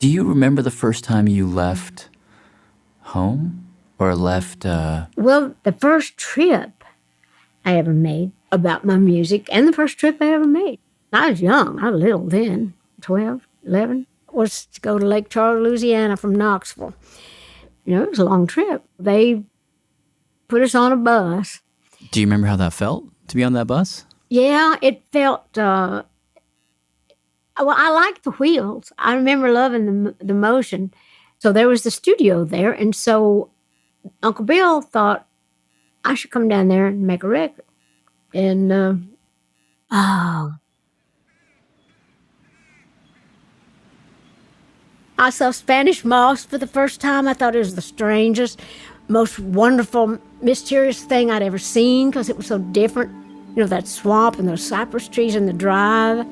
Do you remember the first time you left home or left? Well, the first trip I ever made about my music, and the first trip I ever made. I was young. I was little then, 12, 11, was to go to Lake Charles, Louisiana from Knoxville. It was a long trip. They put us on a bus. Do you remember how that felt to be on that bus? Yeah, it felt, well, I liked the wheels. I remember loving the motion. So there was the studio there, and so Uncle Bill thought I should come down there and make a record. And, I saw Spanish moss for the first time. I thought it was the strangest, most wonderful, mysterious thing I'd ever seen because it was so different. That swamp and those cypress trees in the drive.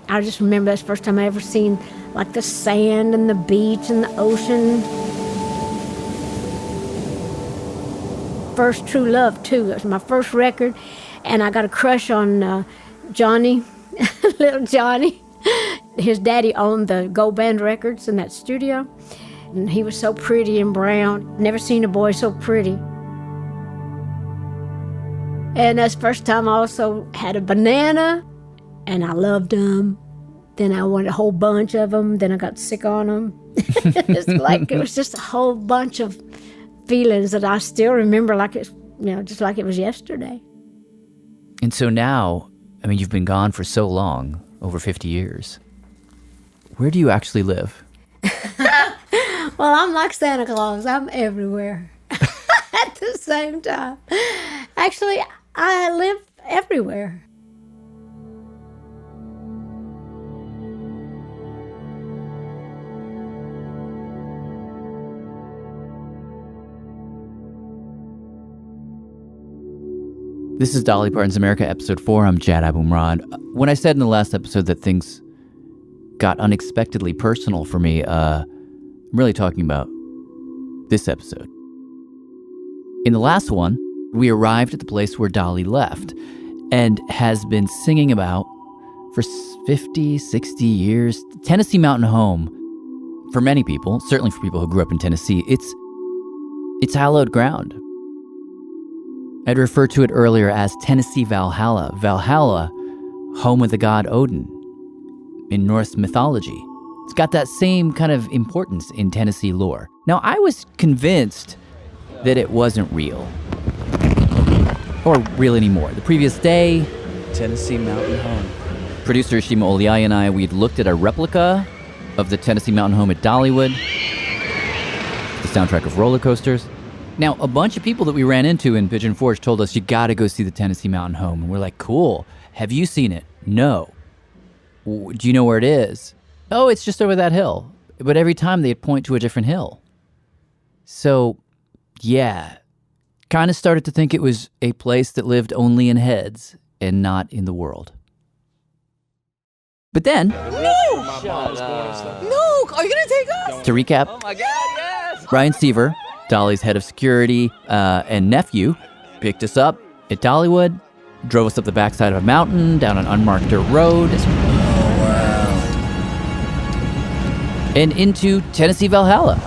I just remember that's the first time I ever seen like the sand and the beach and the ocean. First true love, too. It was my first record, and I got a crush on Johnny, little Johnny. His daddy owned the Gold Band Records in that studio, and he was so pretty and brown. Never seen a boy so pretty. And that's the first time I also had a banana, and I loved them. Then I wanted a whole bunch of them. Then I got sick on them. It was just a whole bunch of feelings that I still remember like it's, just like it was yesterday. And so now, you've been gone for so long, over 50 years. Where do you actually live? Well, I'm like Santa Claus. I'm everywhere at the same time. Actually, I live everywhere. This is Dolly Parton's America, Episode 4. I'm Jad Abumrad. When I said in the last episode that things got unexpectedly personal for me, I'm really talking about this episode. In the last one, we arrived at the place where Dolly left and has been singing about for 50, 60 years. Tennessee Mountain Home, for many people, certainly for people who grew up in Tennessee, it's hallowed ground. I'd referred to it earlier as Tennessee Valhalla. Valhalla, home of the god Odin in Norse mythology. It's got that same kind of importance in Tennessee lore. Now, I was convinced that it wasn't real. Or real anymore. The previous day, Tennessee Mountain Home. Producer Shima Oliaee and I, we'd looked at a replica of the Tennessee Mountain Home at Dollywood, the soundtrack of Roller Coasters. Now, a bunch of people that we ran into in Pigeon Forge told us, you gotta go see the Tennessee Mountain Home. And we're like, cool. Have you seen it? No. Do you know where it is? Oh, it's just over that hill. But every time they'd point to a different hill. So, yeah. Kind of started to think it was a place that lived only in heads and not in the world. But then... No! Are you gonna take us? To recap... Oh my God, yes! Ryan Seaver, Dolly's head of security and nephew, picked us up at Dollywood, drove us up the backside of a mountain, down an unmarked dirt road. Oh, wow. And into Tennessee Valhalla.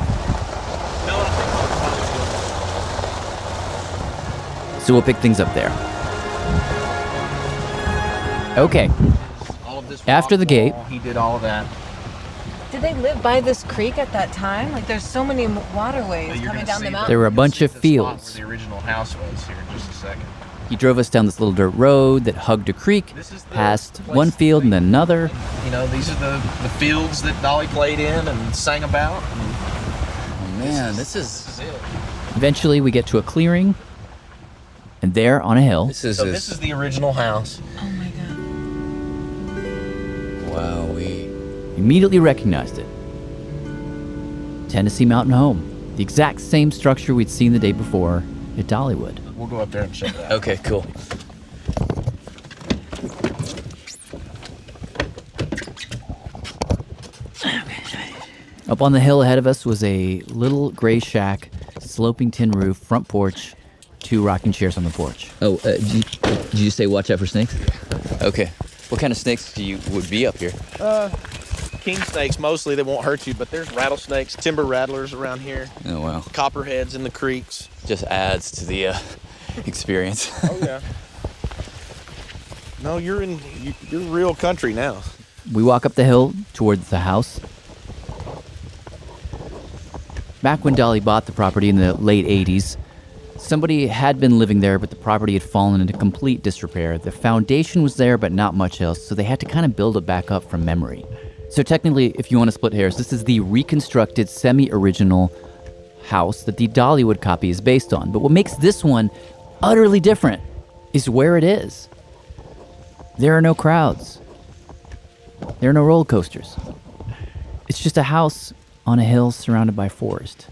So we'll pick things up there. Okay. After the gate. He did all of that. Did they live by this creek at that time? Like, there's so many waterways coming down the mountain. There were a bunch of fields. The original house was here in just a second. He drove us down this little dirt road that hugged a creek, past one field and then another. These are the fields that Dolly played in and sang about. Oh man, this is it. Eventually we get to a clearing, and there on a hill. This is the original house. Oh my God. Wow, we immediately recognized it. Tennessee Mountain Home. The exact same structure we'd seen the day before at Dollywood. We'll go up there and check it out. Okay, cool. Up on the hill ahead of us was a little gray shack, sloping tin roof, front porch, 2 rocking chairs on the porch. Oh, did you say watch out for snakes? Okay. What kind of snakes would be up here? King snakes mostly, they won't hurt you, but there's rattlesnakes, timber rattlers around here. Oh, wow. Copperheads in the creeks. Just adds to the experience. Oh, yeah. No, you're real country now. We walk up the hill towards the house. Back when Dolly bought the property in the late 80s, somebody had been living there, but the property had fallen into complete disrepair. The foundation was there, but not much else, so they had to kind of build it back up from memory. So technically, if you want to split hairs, this is the reconstructed, semi-original house that the Dollywood copy is based on. But what makes this one utterly different is where it is. There are no crowds. There are no roller coasters. It's just a house on a hill surrounded by forest.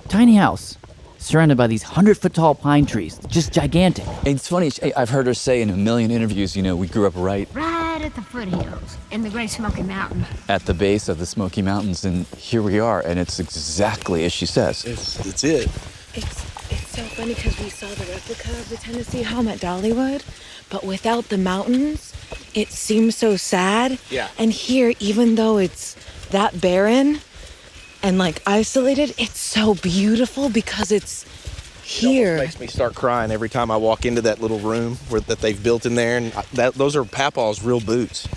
Tiny house, surrounded by these 100-foot-tall pine trees, just gigantic. It's funny, I've heard her say in a million interviews, we grew up right Right at the foothills in the Great Smoky Mountains. at the base of the Smoky Mountains, and here we are, and it's exactly as she says. It's it. It's so funny because we saw the replica of the Tennessee home at Dollywood, but without the mountains, it seems so sad. Yeah. And here, even though it's that barren and like isolated, it's so beautiful because it's It here. almost makes me start crying every time I walk into that little room that they've built in there, and those are Papaw's real boots.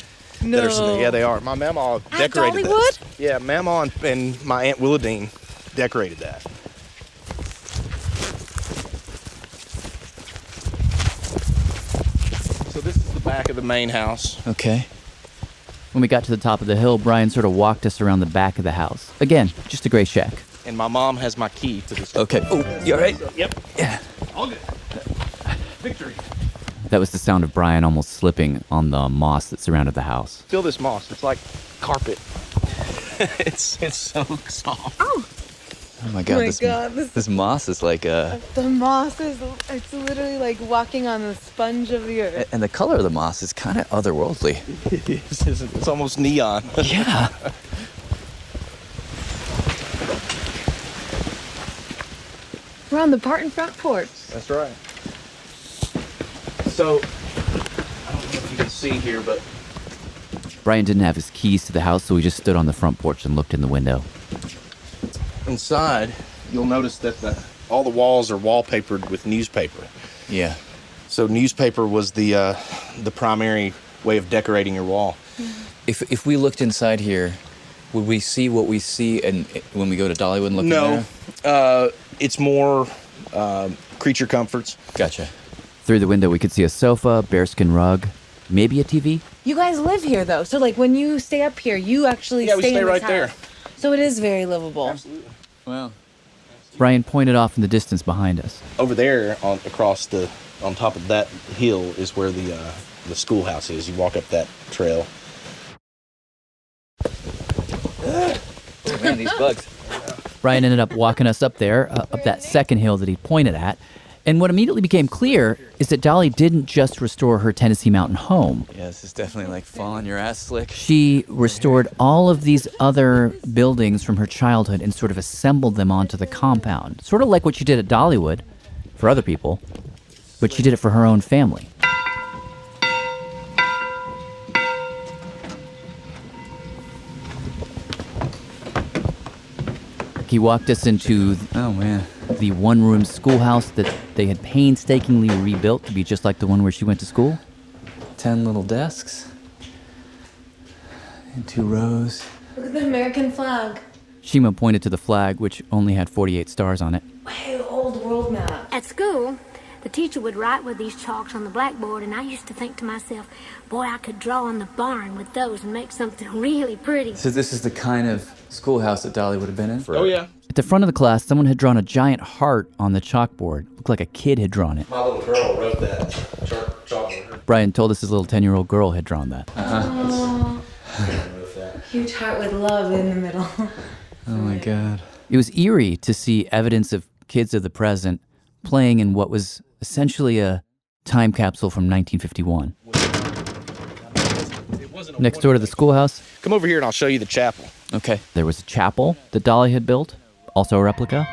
No. Yeah, they are. My mama decorated Dollywood? that. Yeah, Mama and my Aunt Willadine decorated that. So this is the back of the main house. Okay. When we got to the top of the hill, Brian sort of walked us around the back of the house. Again, just a gray shack. And my mom has my key to this. Okay. Oh, you all right? Yep. Yeah. All good. Victory. That was the sound of Brian almost slipping on the moss that surrounded the house. Feel this moss. It's like carpet. it's so soft. Oh my God, this this moss is like the moss it's literally like walking on the sponge of the earth. and the color of the moss is kind of otherworldly. It's almost neon. Yeah. We're on the Parton front porch. That's right. So, I don't know if you can see here, but Brian didn't have his keys to the house, so we just stood on the front porch and looked in the window. inside, you'll notice that all the walls are wallpapered with newspaper. Yeah. So newspaper was the primary way of decorating your wall. If we looked inside here, would we see what we see and when we go to Dollywood and look in there? It's more creature comforts. Gotcha. Through the window, we could see a sofa, bearskin rug, maybe a TV. You guys live here though, so like when you stay up here, you actually Yeah, we stay in this right house. there. So it is very livable. Absolutely. Well, Brian pointed off in the distance behind us. Over there, on top of that hill, is where the schoolhouse is. You walk up that trail. oh man, these bugs. Brian ended up walking us up there, up that second hill that he pointed at. And what immediately became clear is that Dolly didn't just restore her Tennessee mountain home. Yeah, this is definitely like falling your ass slick. She restored all of these other buildings from her childhood and sort of assembled them onto the compound. Sort of like what she did at Dollywood for other people, but she did it for her own family. He walked us into Oh man. the one-room schoolhouse that they had painstakingly rebuilt to be just like the one where she went to school. 10 little desks. In 2 rows. Look at the American flag. Shima pointed to the flag, which only had 48 stars on it. Hey, old world map. At school, the teacher would write with these chalks on the blackboard, and I used to think to myself, boy, I could draw on the barn with those and make something really pretty. So this is the kind of schoolhouse that Dolly would have been in? Oh, yeah. At the front of the class, someone had drawn a giant heart on the chalkboard. Looked like a kid had drawn it. My little girl wrote that chalkboard. Brian told us his little 10-year-old girl had drawn that. Huge heart with love in the middle. Oh my God. It was eerie to see evidence of kids of the present playing in what was essentially a time capsule from 1951. Next door to the schoolhouse, Come over here and I'll show you the chapel. Okay. there was a chapel that Dolly had built, also a replica.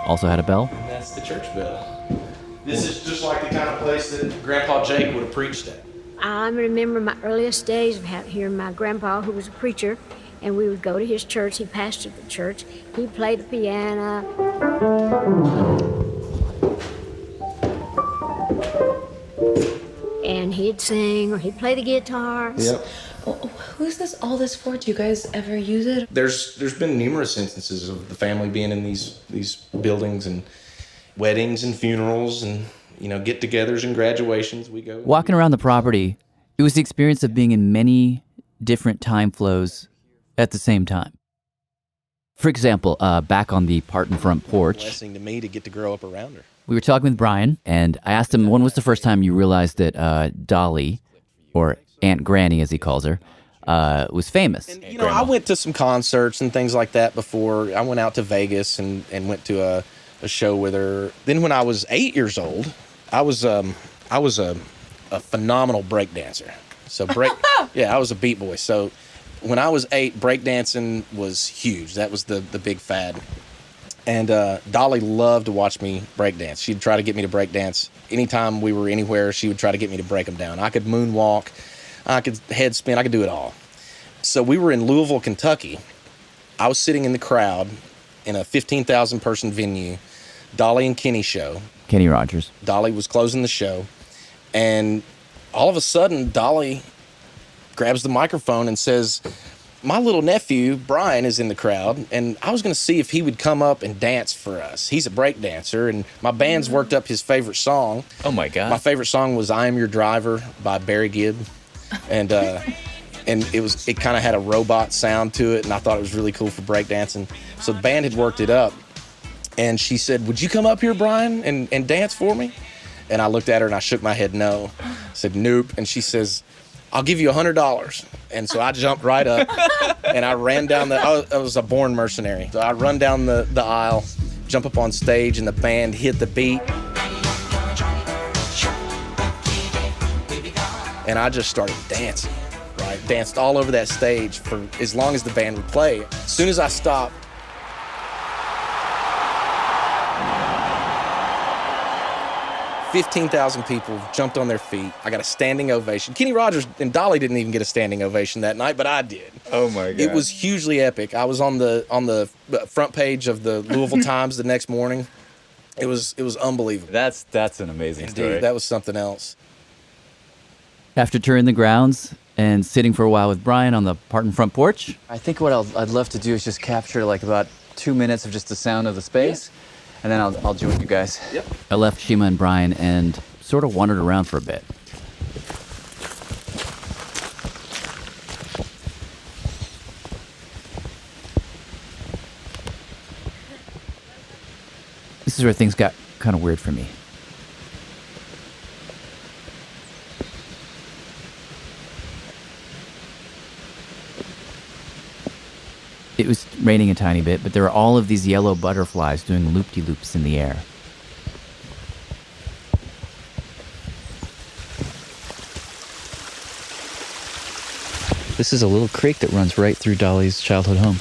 Also had a bell. And that's the church bell. This is just like the kind of place that Grandpa Jake would have preached at. I remember my earliest days of hearing my grandpa, who was a preacher, and we would go to his church. He pastored the church. He played the piano. And he'd sing or he'd play the guitar. Yep. Who's all this for? Do you guys ever use it? There's been numerous instances of the family being in these buildings, and weddings and funerals and, get-togethers and graduations. We go. Walking around the property, it was the experience of being in many different time flows at the same time. For example, back on the Parton front porch, Blessing to me to get to grow up around her. we were talking with Brian, and I asked him, when was the first time you realized that Dolly, or Aunt Granny as he calls her, was famous? And, I went to some concerts and things like that before. I went out to Vegas and went to a show with her. Then when I was 8 years old, I was a phenomenal break dancer. So I was a beat boy. So when I was 8, breakdancing was huge. That was the big fad. And Dolly loved to watch me breakdance. She'd try to get me to breakdance. Anytime we were anywhere, she would try to get me to break them down. I could moonwalk, I could head spin, I could do it all. So we were in Louisville, Kentucky. I was sitting in the crowd in a 15,000 person venue, Dolly and Kenny show. Kenny Rogers. Dolly was closing the show, and all of a sudden, Dolly grabs the microphone and says, "My little nephew, Brian, is in the crowd, and I was going to see if he would come up and dance for us. He's a break dancer, and my band's worked up his favorite song." Oh my God. My favorite song was "I Am Your Driver" by Barry Gibb, and it kind of had a robot sound to it, and I thought it was really cool for breakdancing. So the band had worked it up, and she said, "Would you come up here, Brian, and dance for me?" And I looked at her and I shook my head no. I said, "Nope." And she says, "I'll give you $100. And so I jumped right up and I ran down I was a born mercenary. So I run down the aisle, jump up on stage, and the band hit the beat. And I just started dancing, right? Danced all over that stage for as long as the band would play. As soon as I stopped, 15,000 people jumped on their feet. I got a standing ovation. Kenny Rogers and Dolly didn't even get a standing ovation that night, but I did. Oh my God. It was hugely epic. I was on the front page of the Louisville Times the next morning. It was unbelievable. That's an amazing story. Dude, that was something else. After touring the grounds and sitting for a while with Brian on the Parton front porch, I think what I'd love to do is just capture like about 2 minutes of just the sound of the space, and then I'll join you guys. Yep. I left Shima and Brian and sort of wandered around for a bit. This is where things got kind of weird for me. It was raining a tiny bit, but there were all of these yellow butterflies doing loop-de-loops in the air. This is a little creek that runs right through Dolly's childhood home.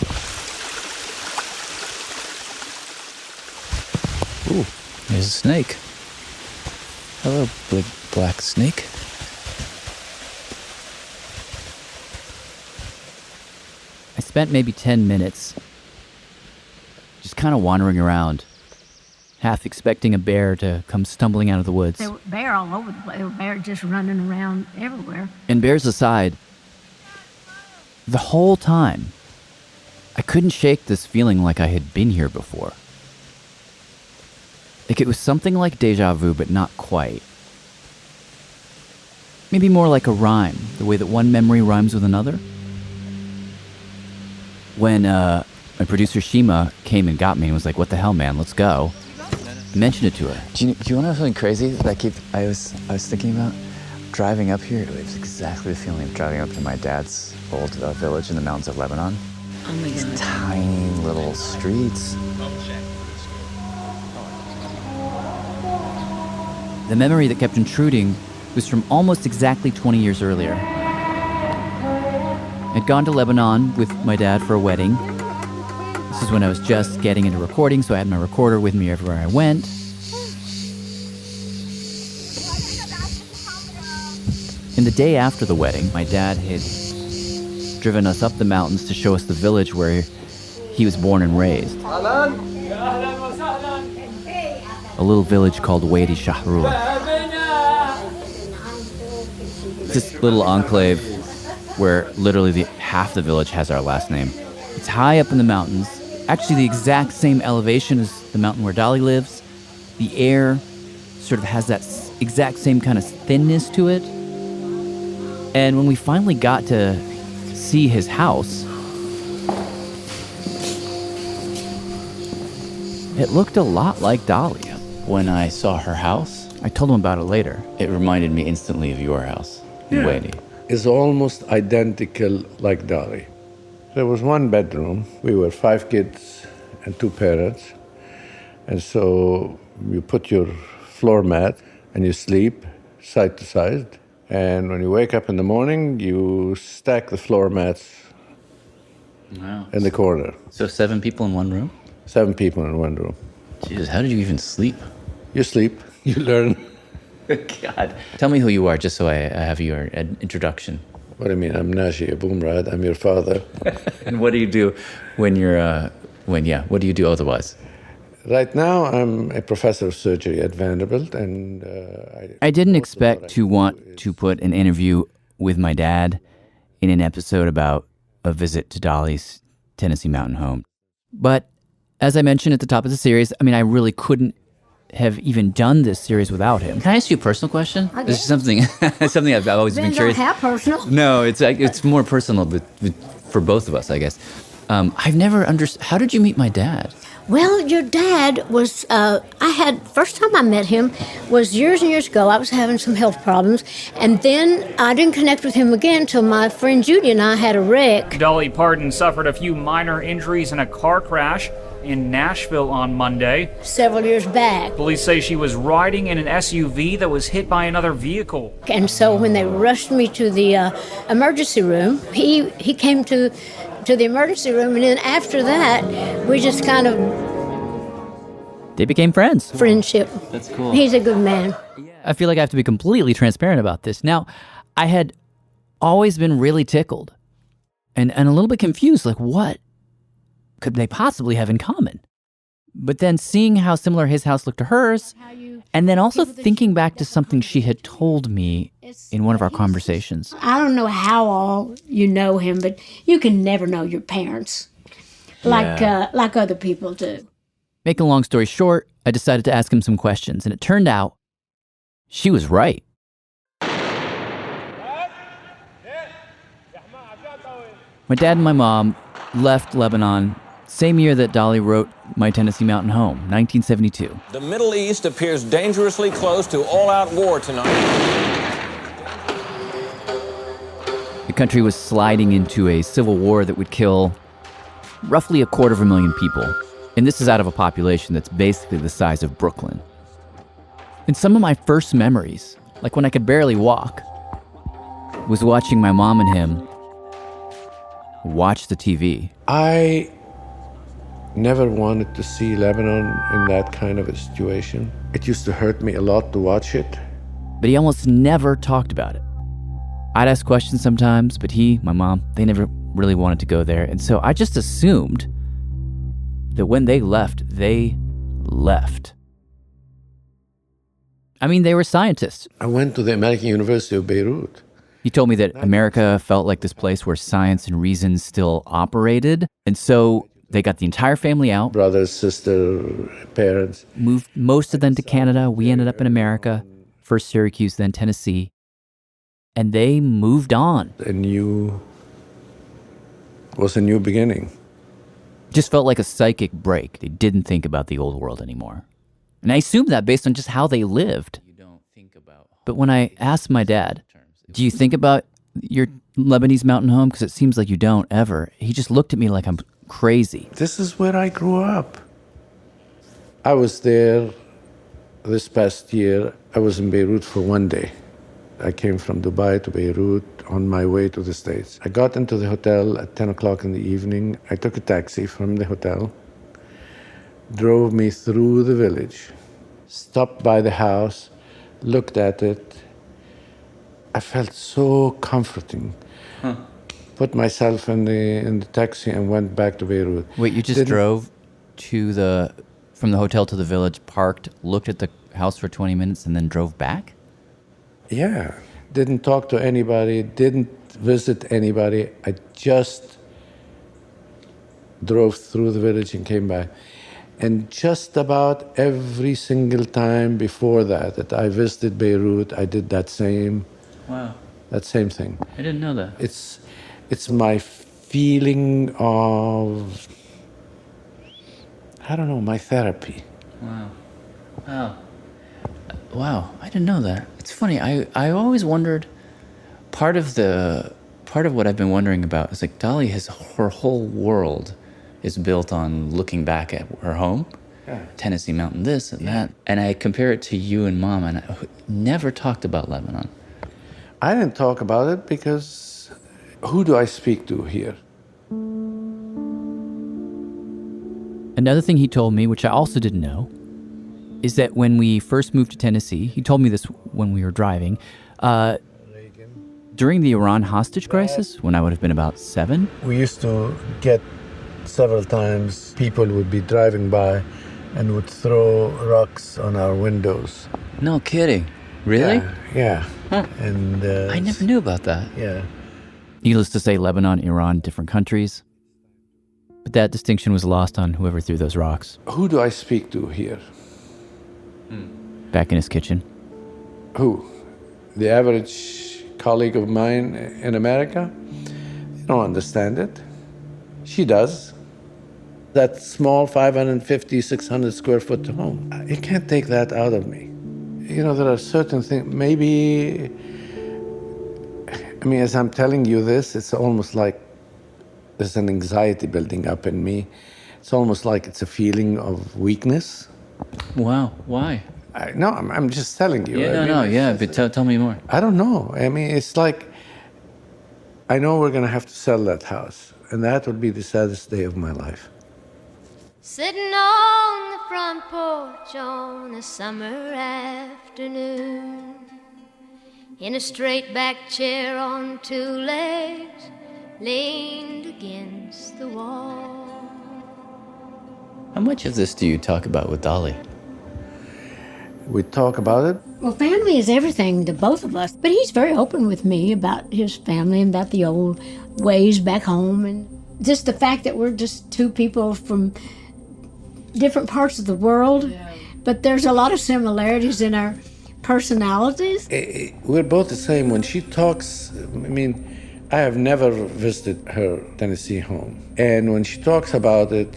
Ooh, there's a snake. Hello, big black snake. I spent maybe 10 minutes just kind of wandering around, half expecting a bear to come stumbling out of the woods. There were bears all over the place. There were bears just running around everywhere. And bears aside, the whole time, I couldn't shake this feeling like I had been here before. Like it was something like deja vu, but not quite. Maybe more like a rhyme, the way that one memory rhymes with another. When my producer Shima came and got me and was like, "What the hell, man? Let's go." I mentioned it to her. Do you want to know something crazy that I was thinking about? Driving up here, it was exactly the feeling of driving up to my dad's old village in the mountains of Lebanon. Oh my These God. tiny little streets. The memory that kept intruding was from almost exactly 20 years earlier. I'd gone to Lebanon with my dad for a wedding. This is when I was just getting into recording, so I had my recorder with me everywhere I went. And the day after the wedding, my dad had driven us up the mountains to show us the village where he was born and raised. A little village called Wadi Shahrur. This little enclave where literally half the village has our last name. It's high up in the mountains, actually the exact same elevation as the mountain where Dolly lives. The air sort of has that exact same kind of thinness to it. And when we finally got to see his house, it looked a lot like Dolly. When I saw her house, I told him about it later. it reminded me instantly of your house in Wadi. Is almost identical like Dolly. There was one bedroom. We were 5 kids and 2 parents. And so you put your floor mat and you sleep side to side. And when you wake up in the morning, you stack the floor mats in the corner. So 7 people in one room? 7 people in one room. Jesus, how did you even sleep? You sleep, you learn. God. Tell me who you are, just so I have your introduction. What do you mean? I'm Naji Abumrad. I'm your father. And what do you do when you're, what do you do otherwise? Right now, I'm a professor of surgery at Vanderbilt, and I didn't expect to want to put an interview with my dad in an episode about a visit to Dolly's Tennessee mountain home. But as I mentioned at the top of the series, I really couldn't have even done this series without him. Can I ask you a personal question? This is something I've always been curious. How personal? No, it's more personal, but for both of us, I guess. I've never understood. How did you meet my dad? Well, your dad was, first time I met him was years and years ago. I was having some health problems, and then I didn't connect with him again until my friend Judy and I had a wreck. Dolly Parton suffered a few minor injuries in a car crash in Nashville on Monday. Several years back. Police say she was riding in an SUV that was hit by another vehicle. And so when they rushed me to the emergency room, he came to the emergency room, and then after that, we just kind of... They became friends. Friendship. That's cool. He's a good man. I feel like I have to be completely transparent about this. Now, I had always been really tickled and a little bit confused, like what could they possibly have in common? But then seeing how similar his house looked to hers, and then also thinking back to something she had told me in one of our conversations. I don't know how all you know him, but you can never know your parents like other people do. Making a long story short, I decided to ask him some questions, and it turned out she was right. My dad and my mom left Lebanon same year that Dolly wrote My Tennessee Mountain Home, 1972. The Middle East appears dangerously close to all-out war tonight. The country was sliding into a civil war that would kill roughly 250,000 people. And this is out of a population that's basically the size of Brooklyn. And some of my first memories, like when I could barely walk, was watching my mom and him watch the TV. I never wanted to see Lebanon in that kind of a situation. It used to hurt me a lot to watch it. But he almost never talked about it. I'd ask questions sometimes, but my mom, they never really wanted to go there. And so I just assumed that when they left, they left. They were scientists. I went to the American University of Beirut. He told me that America felt like this place where science and reason still operated. And so they got the entire family out. Brothers, sister, parents. Moved most of them to Canada. We ended up in America. First Syracuse, then Tennessee. And they moved on. Was a new beginning. Just felt like a psychic break. They didn't think about the old world anymore. And I assumed that based on just how they lived. But when I asked my dad, do you think about your Lebanese mountain home? Because it seems like you don't ever. He just looked at me like I'm crazy. This is where I grew up. I was there this past year. I was in Beirut for one day. I came from Dubai to Beirut on my way to the States. I got into the hotel at 10 o'clock in the evening. I took a taxi from the hotel, drove me through the village, stopped by the house, looked at it, I felt so comforting. Put myself in the taxi and went back to Beirut. Wait, you just drove from the hotel to the village, parked, looked at the house for 20 minutes, and then drove back? Yeah. Didn't talk to anybody, didn't visit anybody. I just drove through the village and came back. And just about every single time before that I visited Beirut, I did that same same thing. I didn't know that. It's my feeling of, I don't know, my therapy. Wow, I didn't know that. It's funny. I always wondered. Part of what I've been wondering about is like Dolly her whole world is built on looking back at her home, Tennessee Mountain, this and that, and I compare it to you and Mom, and I never talked about Lebanon. I didn't talk about it because who do I speak to here? Another thing he told me, which I also didn't know, is that when we first moved to Tennessee, he told me this when we were driving, during the Iran hostage crisis, when I would have been about 7. We used to get several times people would be driving by and would throw rocks on our windows. No kidding. Really? Yeah. Huh. And I never knew about that. Yeah. Needless to say, Lebanon, Iran, different countries. But that distinction was lost on whoever threw those rocks. Who do I speak to here? Back in his kitchen. Who? The average colleague of mine in America? They don't understand it. She does. That small 550, 600 square foot home. You can't take that out of me. You know, there are certain things, maybe, I mean, as I'm telling you this, it's almost like there's an anxiety building up in me. It's almost like it's a feeling of weakness. Wow, why? No, I'm just telling you. But tell me more. I don't know. I mean, it's like, I know we're going to have to sell that house, and that would be the saddest day of my life. Sitting on the front porch on a summer afternoon, in a straight back chair on 2 legs, leaned against the wall. How much of this do you talk about with Dolly? We talk about it. Well, family is everything to both of us. But he's very open with me about his family and about the old ways back home. And just the fact that we're just 2 people from different parts of the world. Yeah. But there's a lot of similarities in our personalities. We're both the same. When she talks, I mean, I have never visited her Tennessee home. And when she talks about it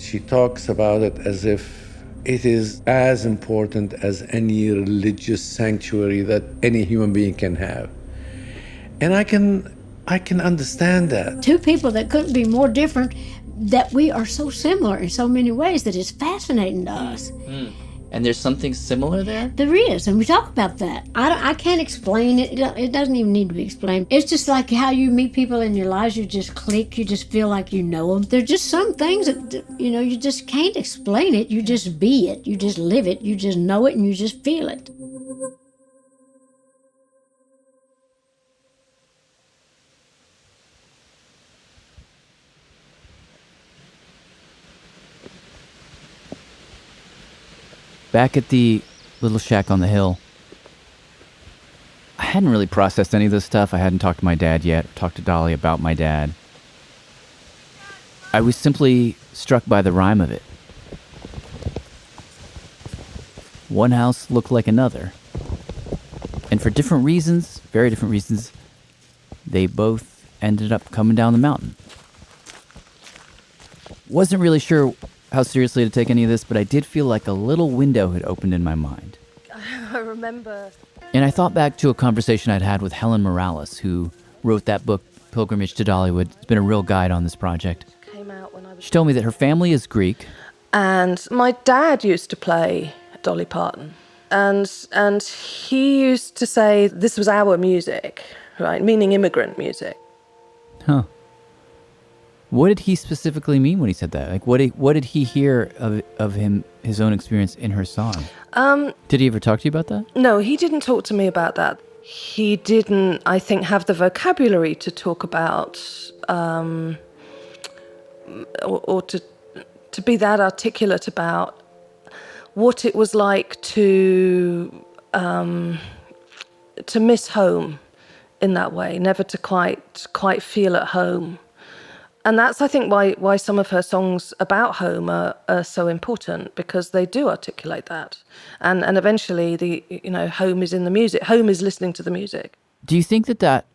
as if it is as important as any religious sanctuary that any human being can have. And I can understand that. 2 people that couldn't be more different, that we are so similar in so many ways that it's fascinating to us. And there's something similar there? There is, and we talk about that. I can't explain it. It doesn't even need to be explained. It's just like how you meet people in your lives, you just click, you just feel like you know them. There's just some things that, you just can't explain it. You just be it. You just live it. You just know it, and you just feel it. Back at the little shack on the hill, I hadn't really processed any of this stuff. I hadn't talked to my dad yet, talked to Dolly about my dad. I was simply struck by the rhyme of it. One house looked like another. And for different reasons, very different reasons, they both ended up coming down the mountain. Wasn't really sure how seriously to take any of this, but I did feel like a little window had opened in my mind. I remember. And I thought back to a conversation I'd had with Helen Morales, who wrote that book, Pilgrimage to Dollywood. It's been a real guide on this project. Came out when I was... She told me that her family is Greek. And my dad used to play Dolly Parton. And he used to say this was our music, right? Meaning immigrant music. Huh. What did he specifically mean when he said that? Like, what did he hear of his own experience in her song? Did he ever talk to you about that? No, he didn't talk to me about that. he didn't, I think, have the vocabulary to talk about or to be that articulate about what it was like to miss home in that way, never to quite feel at home. And that's, I think, why some of her songs about home are so important, because they do articulate that. And eventually, home is in the music. Home is listening to the music. Do you think that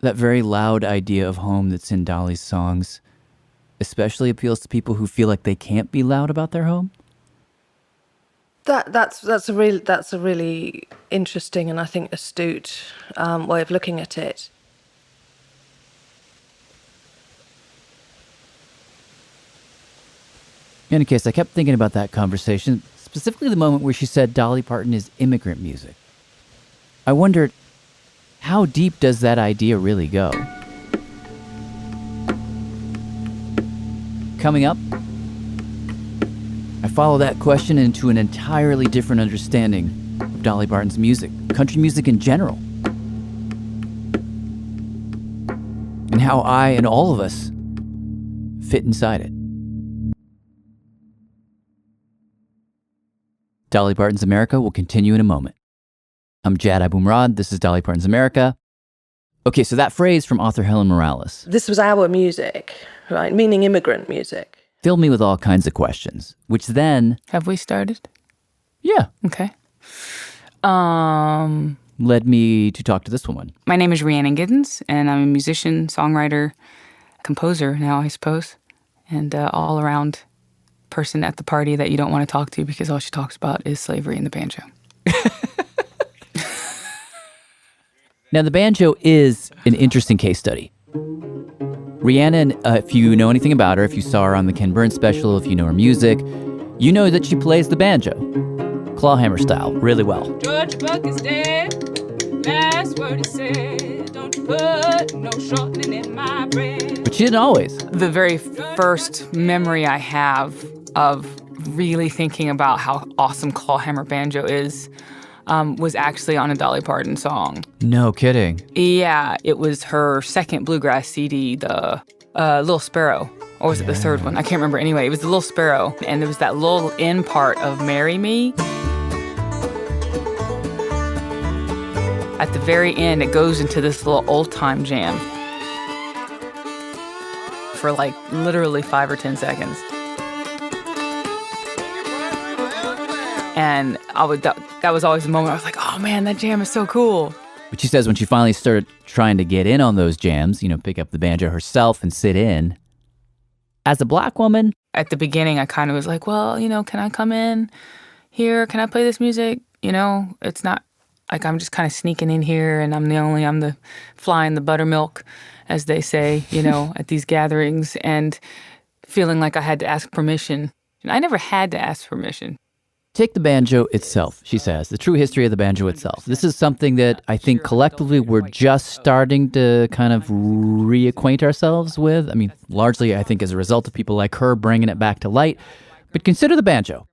very loud idea of home that's in Dolly's songs especially appeals to people who feel like they can't be loud about their home? That's a really interesting and I think astute way of looking at it. In any case, I kept thinking about that conversation, specifically the moment where she said Dolly Parton is immigrant music. I wondered, how deep does that idea really go? Coming up, I follow that question into an entirely different understanding of Dolly Parton's music, country music in general, and how I and all of us fit inside it. Dolly Parton's America will continue in a moment. I'm Jad Abumrad. This is Dolly Parton's America. Okay, so that phrase from author Helen Morales. This was our music, right? Meaning immigrant music. Filled me with all kinds of questions, which then... Have we started? Yeah. Okay. Led me to talk to this woman. My name is Rhiannon Giddens, and I'm a musician, songwriter, composer now, I suppose, and all-around person at the party that you don't want to talk to because all she talks about is slavery and the banjo. Now, the banjo is an interesting case study. Rhiannon, if you know anything about her, if you saw her on the Ken Burns special, if you know her music, you know that she plays the banjo, clawhammer style, really well. George Buck is dead. Last word he said, don't you put no shortening in my bread. But she didn't always. The very first memory I have of really thinking about how awesome clawhammer banjo is was actually on a Dolly Parton song. No kidding. Yeah, it was her second bluegrass CD, the Little Sparrow. Or was it the third one? I can't remember. Anyway, it was the Little Sparrow. And there was that little end part of Marry Me. At the very end, it goes into this little old-time jam for like literally 5 or 10 seconds. And that was always the moment I was like, oh man, that jam is so cool. But she says when she finally started trying to get in on those jams, pick up the banjo herself and sit in, as a black woman. At the beginning, I kind of was like, well, can I come in here? Can I play this music? It's not like I'm just kind of sneaking in here and I'm the fly in the buttermilk, as they say, at these gatherings, and feeling like I had to ask permission. And I never had to ask permission. Take the banjo itself, she says, the true history of the banjo itself. This is something that I think collectively we're just starting to kind of reacquaint ourselves with. I mean, largely, I think, as a result of people like her bringing it back to light. But consider the banjo.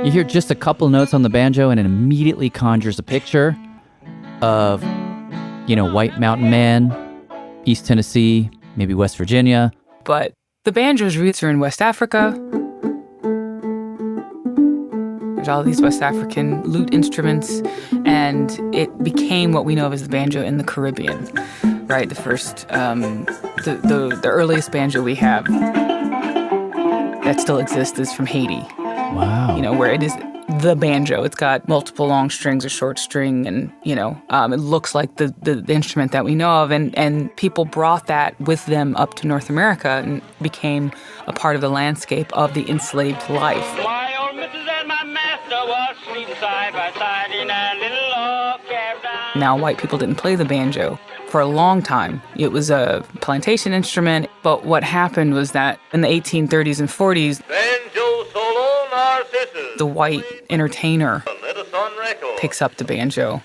You hear just a couple notes on the banjo and it immediately conjures a picture of, white mountain man, East Tennessee, maybe West Virginia. But the banjo's roots are in West Africa. There's all these West African lute instruments, and it became what we know of as the banjo in the Caribbean, right? The first, the earliest banjo we have that still exists is from Haiti. Wow. Where it is the banjo. It's got multiple long strings, a short string, and, it looks like the instrument that we know of. And people brought that with them up to North America and became a part of the landscape of the enslaved life. My old missus and my master was sleeping side by side in a little log cabin. Now, white people didn't play the banjo for a long time. It was a plantation instrument. But what happened was that in the 1830s and 40s, the white entertainer picks up the banjo.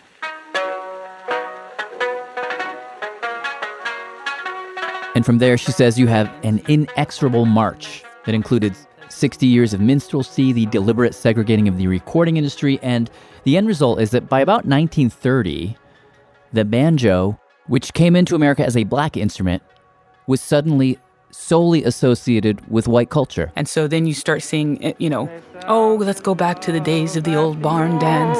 And from there, she says, you have an inexorable march that included 60 years of minstrelsy, the deliberate segregating of the recording industry, and the end result is that by about 1930, the banjo, which came into America as a black instrument, was suddenly solely associated with white culture. And so then you start seeing, oh, let's go back to the days of the old barn dance.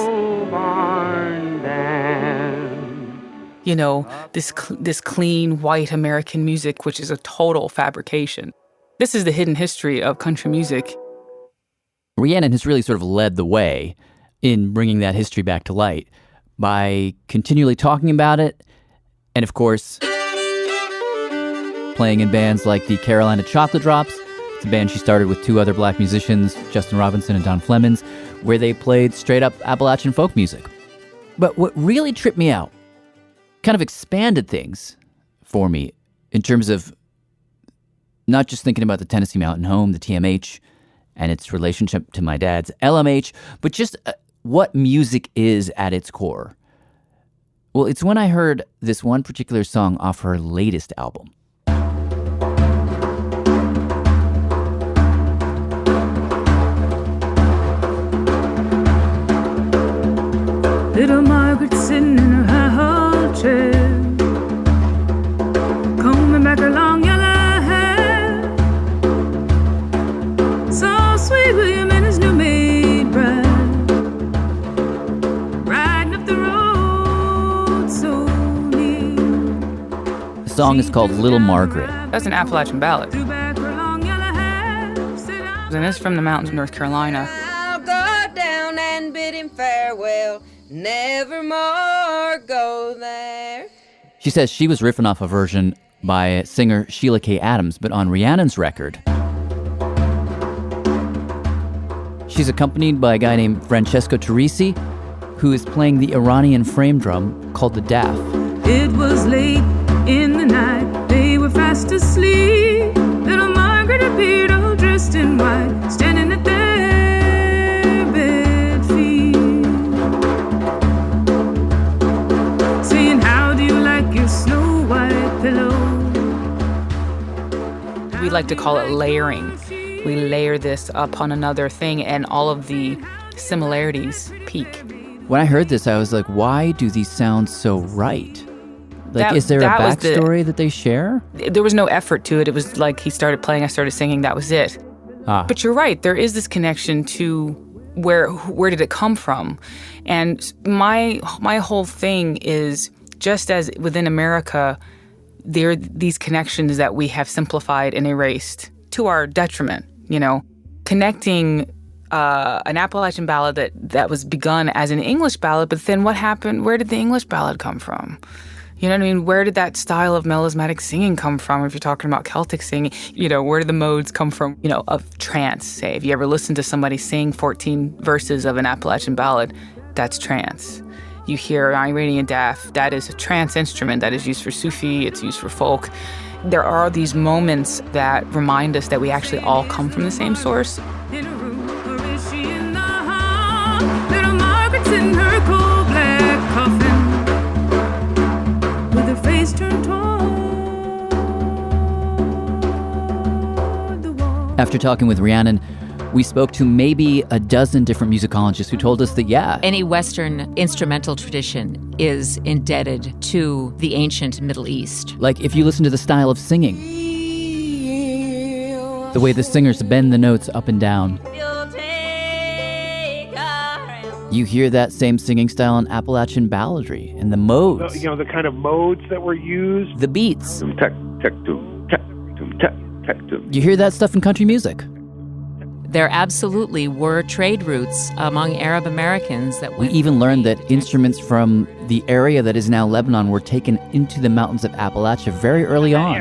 This clean white American music, which is a total fabrication. This is the hidden history of country music. Rhiannon has really sort of led the way in bringing that history back to light by continually talking about it, and of course, playing in bands like the Carolina Chocolate Drops. It's a band she started with two other black musicians, Justin Robinson and Don Flemons, where they played straight-up Appalachian folk music. But what really tripped me out, kind of expanded things for me in terms of not just thinking about the Tennessee Mountain Home, the TMH, and its relationship to my dad's LMH, but just what music is at its core. Well, it's when I heard this one particular song off her latest album. Little Margaret sitting in her high-hole chair, combing back her long yellow hair. So sweet William and his new-made bride, riding up the road so near. The song is called Little Margaret. That's an Appalachian ballad. And it's from the mountains of North Carolina. I'll go down and bid him farewell. Never more go there. She says she was riffing off a version by singer Sheila K. Adams, but on Rhiannon's record, she's accompanied by a guy named Francesco Teresi, who is playing the Iranian frame drum called the daf. It was late in the night, they were fast asleep. Little Margaret appeared all dressed in white, standing at their bed feet, saying, how do you like your snow white pillow? We like to call it layering. We layer this upon another thing, and all of the similarities peak. When I heard this, I was like, why do these sound so right? Like, is there a backstory that they share? There was no effort to it. It was like he started playing, I started singing, that was it. But you're right, there is this connection to where did it come from? And my whole thing is, just as within America, there are these connections that we have simplified and erased to our detriment, connecting an Appalachian ballad that was begun as an English ballad, but then what happened? Where did the English ballad come from? You know what I mean? Where did that style of melismatic singing come from? If you're talking about Celtic singing, where did the modes come from? Of trance, say. If you ever listen to somebody sing 14 verses of an Appalachian ballad, that's trance. You hear Iranian daf, that is a trance instrument that is used for Sufi, it's used for folk. There are these moments that remind us that we actually all come from the same source. In a room, or is she in the hall? Little Margaret's in her cold black coffin, with her face turned toward the wall. After talking with Rhiannon, we spoke to maybe a dozen different musicologists who told us that, any Western instrumental tradition is indebted to the ancient Middle East. Like if you listen to the style of singing, the way the singers bend the notes up and down, you hear that same singing style in Appalachian balladry and the modes. The kind of modes that were used. The beats. You hear that stuff in country music. There absolutely were trade routes among Arab Americans that we even learned that instruments from the area that is now Lebanon were taken into the mountains of Appalachia very early on.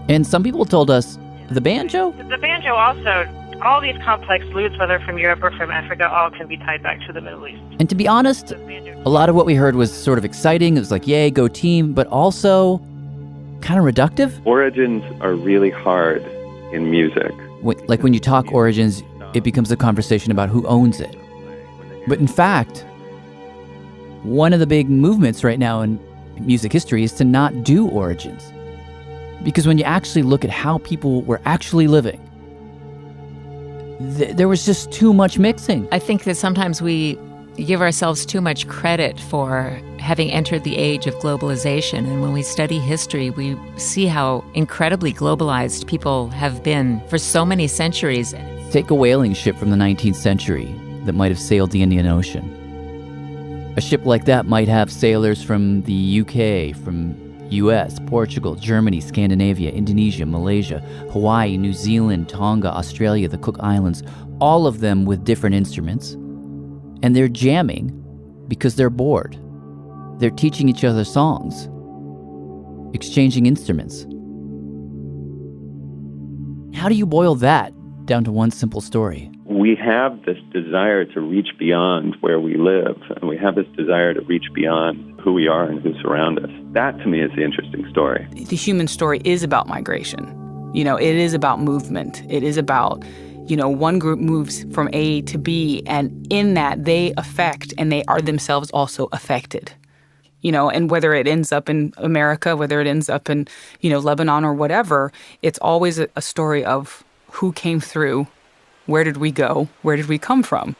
And some people told us the banjo? The banjo also, all these complex lutes, whether from Europe or from Africa, all can be tied back to the Middle East. And to be honest, a lot of what we heard was sort of exciting. It was like, yay, go team, but also kind of reductive. Origins are really hard in music. Like when you talk origins, it becomes a conversation about who owns it. But in fact, one of the big movements right now in music history is to not do origins. Because when you actually look at how people were actually living, there was just too much mixing. I think that sometimes we give ourselves too much credit for having entered the age of globalization. And when we study history, we see how incredibly globalized people have been for so many centuries. Take a whaling ship from the 19th century that might have sailed the Indian Ocean. A ship like that might have sailors from the UK, from US, Portugal, Germany, Scandinavia, Indonesia, Malaysia, Hawaii, New Zealand, Tonga, Australia, the Cook Islands, all of them with different instruments. And they're jamming because they're bored. They're teaching each other songs, exchanging instruments. How do you boil that down to one simple story? We have this desire to reach beyond where we live, and we have this desire to reach beyond who we are and who surround us. That, to me, is the interesting story. The human story is about migration. You know, it is about movement. It is about, you know, one group moves from A to B, and in that they affect and they are themselves also affected. You know, and whether it ends up in America, whether it ends up in, you know, Lebanon or whatever, it's always a story of who came through, where did we go, where did we come from.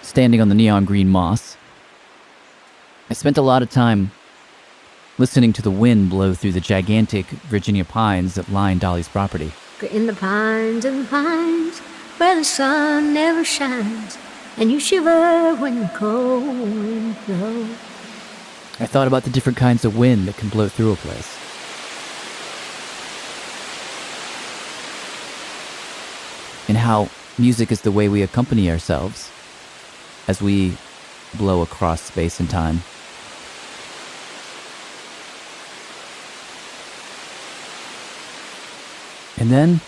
Standing on the neon green moss, I spent a lot of time listening to the wind blow through the gigantic Virginia pines that line Dolly's property. In the pines, where the sun never shines, and you shiver when the cold wind blows. I thought about the different kinds of wind that can blow through a place. And how music is the way we accompany ourselves as we blow across space and time. And then...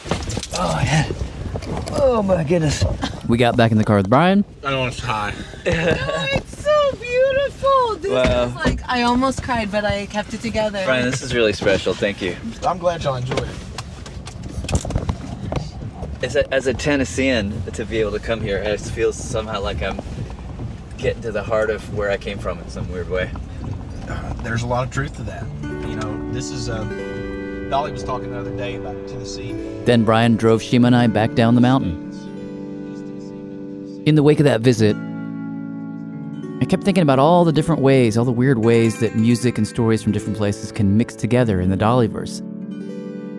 Oh my goodness. We got back in the car with Brian. I know it's high. It's so beautiful. This Wow. is like, I almost cried, but I kept it together. Brian, this is really special. Thank you. I'm glad y'all enjoyed it. As a Tennessean, to be able to come here, it feels somehow like I'm getting to the heart of where I came from in some weird way. There's a lot of truth to that. You know, this is... Dolly was talking the other day about Tennessee. Then Brian drove Shima and I back down the mountain. In the wake of that visit, I kept thinking about all the different ways, all the weird ways that music and stories from different places can mix together in the Dollyverse.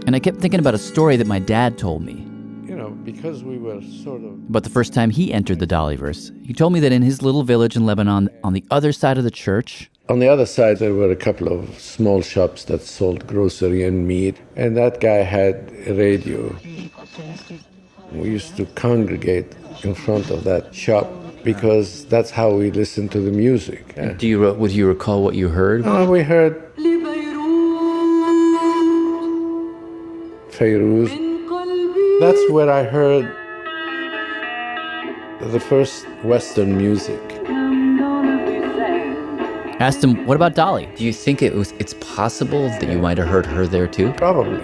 And I kept thinking about a story that my dad told me. You know, because we were sort of... But the first time he entered the Dollyverse, he told me that in his little village in Lebanon, on the other side of the church... On the other side, there were a couple of small shops that sold grocery and meat, and that guy had a radio. We used to congregate in front of that shop because that's how we listened to the music. Would you recall what you heard? We heard Fairuz. That's where I heard the first Western music. Asked him, what about Dolly? Do you think it's possible that you might have heard her there too? Probably.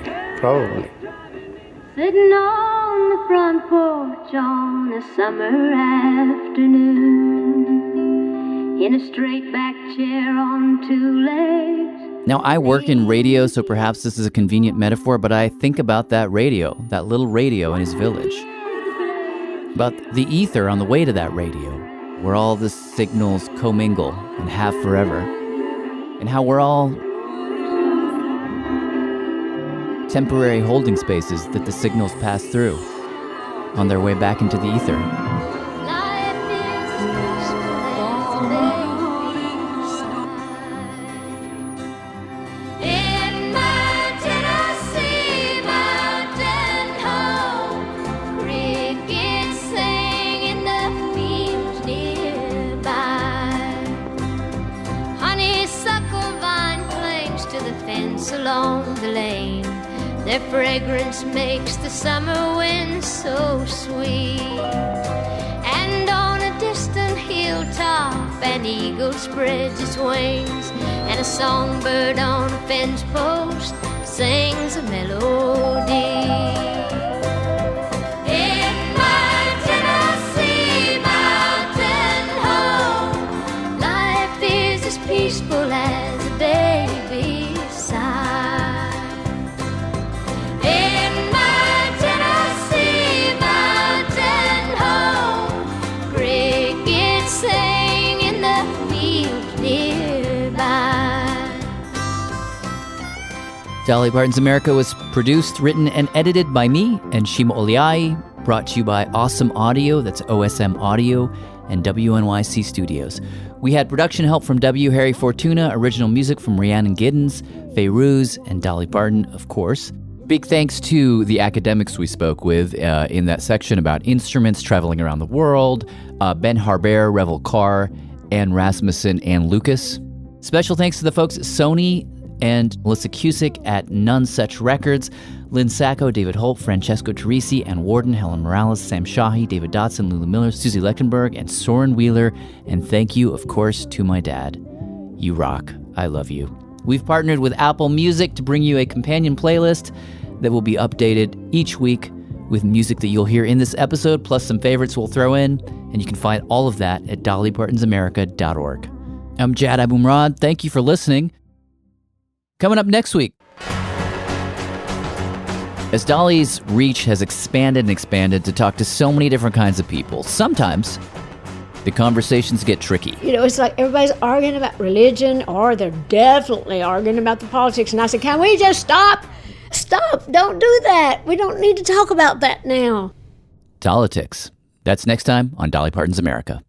Sitting on the front porch on a summer afternoon, in a straight back chair on two legs. Now, I work in radio, so perhaps this is a convenient metaphor, but I think about that little radio in his village. About the ether on the way to that radio, where all the signals commingle and have forever, and how we're all temporary holding spaces that the signals pass through on their way back into the ether. Along the lane, their fragrance makes the summer wind so sweet. And on a distant hilltop, an eagle spreads its wings, and a songbird on a fence post sings a melody. In my Tennessee Dolly Parton's America was produced, written, and edited by me and Shima Oliaee, brought to you by Awesome Audio, that's OSM Audio, and WNYC Studios. We had production help from W. Harry Fortuna, original music from Rhiannon Giddens, Fairuz, and Dolly Parton, of course. Big thanks to the academics we spoke with in that section about instruments traveling around the world, Ben Harbert, Revel Carr, Ann Rasmussen, and Lucas. Special thanks to the folks at Sony and Melissa Cusick at None Such Records, Lynn Sacco, David Holt, Francesco Teresi, Ann Warden, Helen Morales, Sam Shahi, David Dotson, Lulu Miller, Susie Lechtenberg, and Soren Wheeler. And thank you, of course, to my dad. You rock. I love you. We've partnered with Apple Music to bring you a companion playlist that will be updated each week with music that you'll hear in this episode, plus some favorites we'll throw in, and you can find all of that at dollypartonsamerica.org. I'm Jad Abumrad. Thank you for listening. Coming up next week, as Dolly's reach has expanded and expanded to talk to so many different kinds of people, sometimes the conversations get tricky. You know, it's like everybody's arguing about religion, or they're definitely arguing about the politics. And I said, can we just stop? Stop, don't do that. We don't need to talk about that now. Politics. That's next time on Dolly Parton's America.